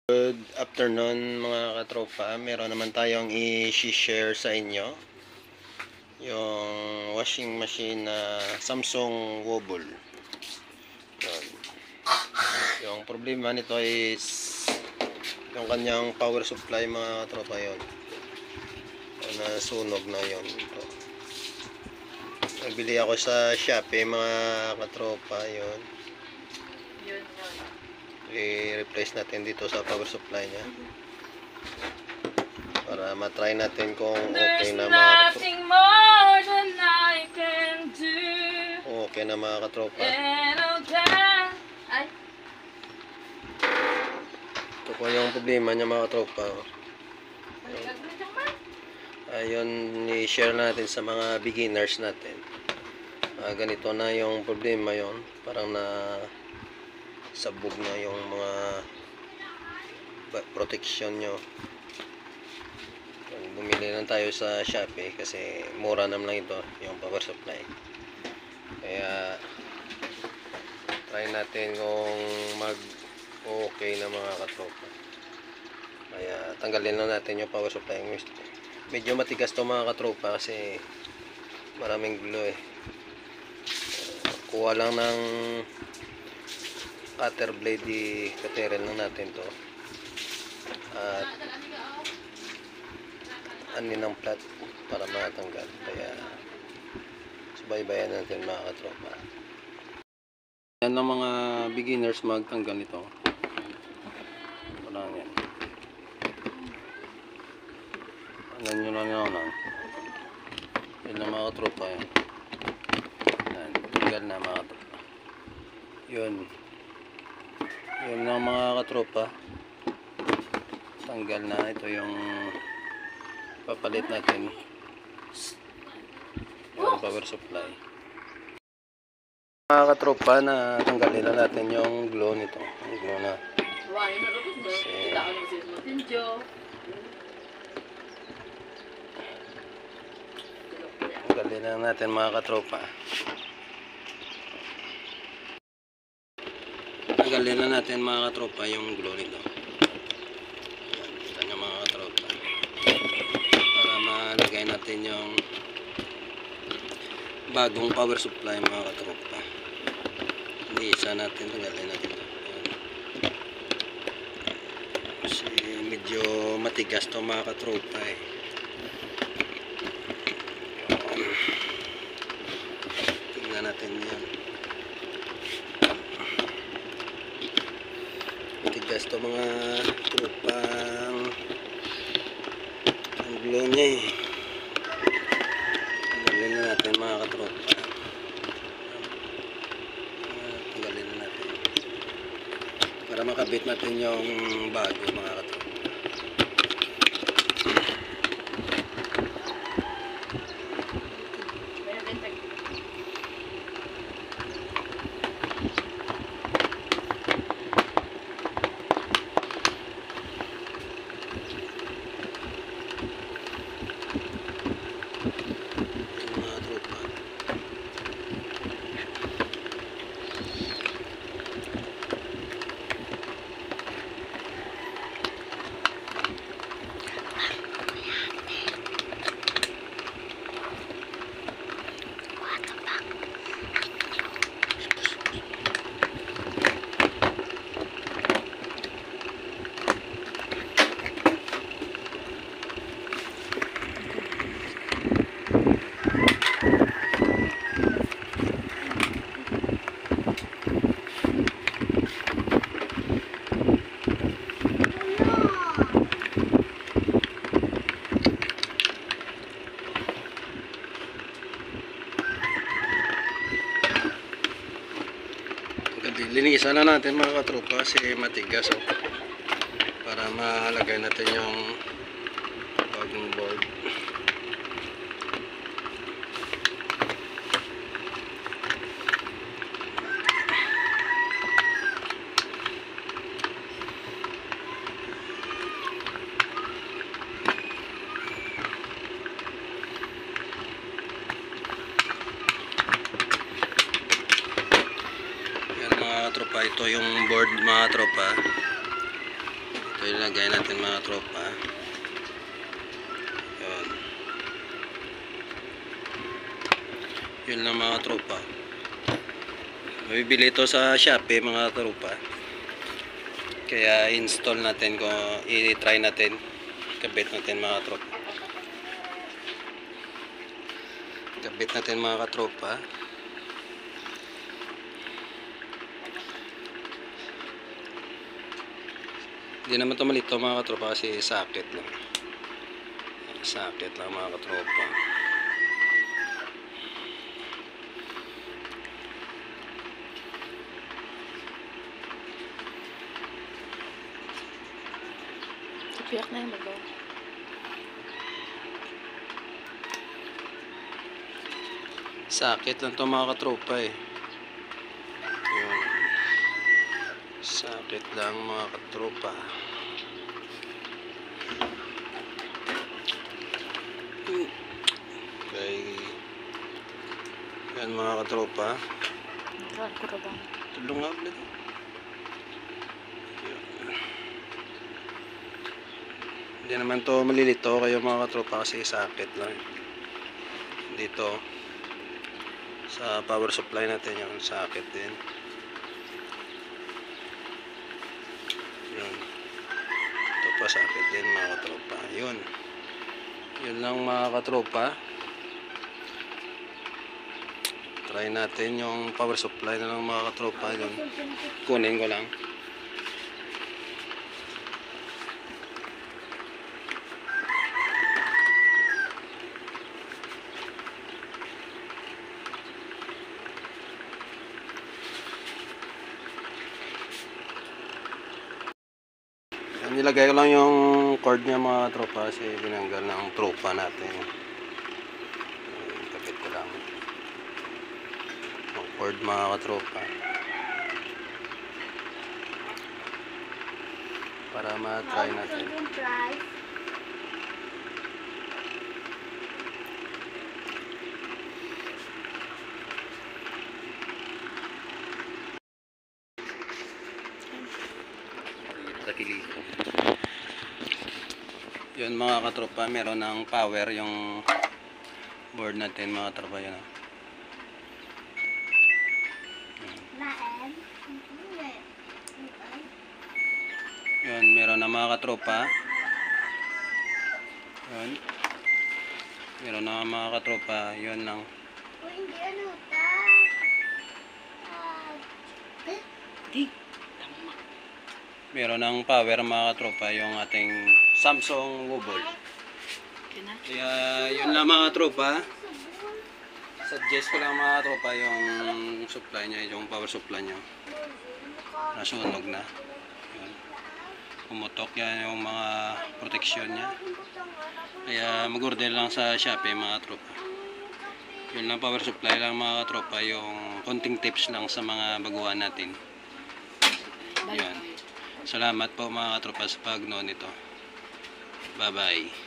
Good afternoon mga katropa. Meron naman tayong i-share sa inyo yung washing machine na Samsung Wobble. Yun. Yung problema nito is yung kanyang power supply mga katropa yun. Nasunog na yun. Nagbili ako sa Shopee mga katropa yun. I-replace natin dito sa power supply niya para matry natin kung okay na mga katropa. Ito po yung problema niya mga katropa. Ayun, i-share natin sa mga beginners natin. Ganito na yung problema yon, parang na sabog na yung mga protection nyo. Bumili lang tayo sa Shopee kasi mura naman lang ito yung power supply, kaya try natin kung mag okay na mga katropa. Kaya tanggalin lang natin yung power supply. Medyo matigas to mga katropa kasi maraming glue kuha lang ng cutter blade, i-cuterin lang natin to at anin ng flat para matanggal. Kaya subaybayan natin mga katropa. Yan lang mga beginners magtanggal nito. Walang yan. Anan nyo lang yun lang. Yan lang mga katropa yan. Tanggal na mga katropa. Yun lang mga katropa, tanggal na. Ito yung papalit natin yung power supply mga katropa. Na tanggalin na natin yung glue nito, yung glue na tanggalin na natin mga katropa. Tanggalin na natin mga katropa yung glue nito. Kita nyo mga katropa, para malagay natin yung bagong power supply mga katropa. Hindi isa natin, tanggalin natin ito. Kasi medyo matigas to mga katropa tingnan natin yan. Matigas to mga tropa ang glue niya tanggalin na natin mga katropa. Tanggalin na natin para makabit natin yung bago mga katropa. Linisan na natin mga katropa kasi matigas para malagay natin yung bagong board. Ito yung board mga tropa. Ito Ito ilagay natin mga tropa. Yun. Yun lang mga tropa. Mabibili ito sa Shopee mga tropa. Kaya install natin kung i-try natin. Kabit natin mga tropa. Kabit natin mga katropa. Hindi naman ito malito mga katropa kasi sakit lang. Sakit lang mga katropa. Ipiyak na yung bago. Sakit lang ito mga katropa eh. Yun. Sakit lang mga katropa. Okay. Yan mga katropa. Nagkaan ko na bang? Tulong nga ulit. Hindi naman to malilito kayo mga katropa kasi sakit lang. Dito sa power supply natin yung sakit din. Yun. Ito pa sakit din mga katropa. Yun. Yun lang mga katropa. Try natin yung power supply na lang mga katropa. Yun. Kunin ko lang. Nilagay ko lang yung cord niya mga tropa kasi binanggal ng tropa natin. Kapit ko lang yung cord mga katropa para ma-try natin. Yun mga katropa, meron ng power yung board natin mga katropa. Yun. Yun, meron na mga katropa. Yun. Meron na mga katropa. Yun lang. Meron ng power mga katropa yung ating Samsung Wobble. Kaya yun lang mga tropa. Suggest ko lang mga tropa yung supply niya, yung power supply niya. Nasunog na. Yun. Pumutok yan yung mga protection niya. Kaya mag-order lang sa Shopee mga tropa. Yun lang power supply lang mga tropa, yung konting tips lang sa mga baguhan natin. Yun. Salamat po mga tropa sa pagnood nito. Bye bye.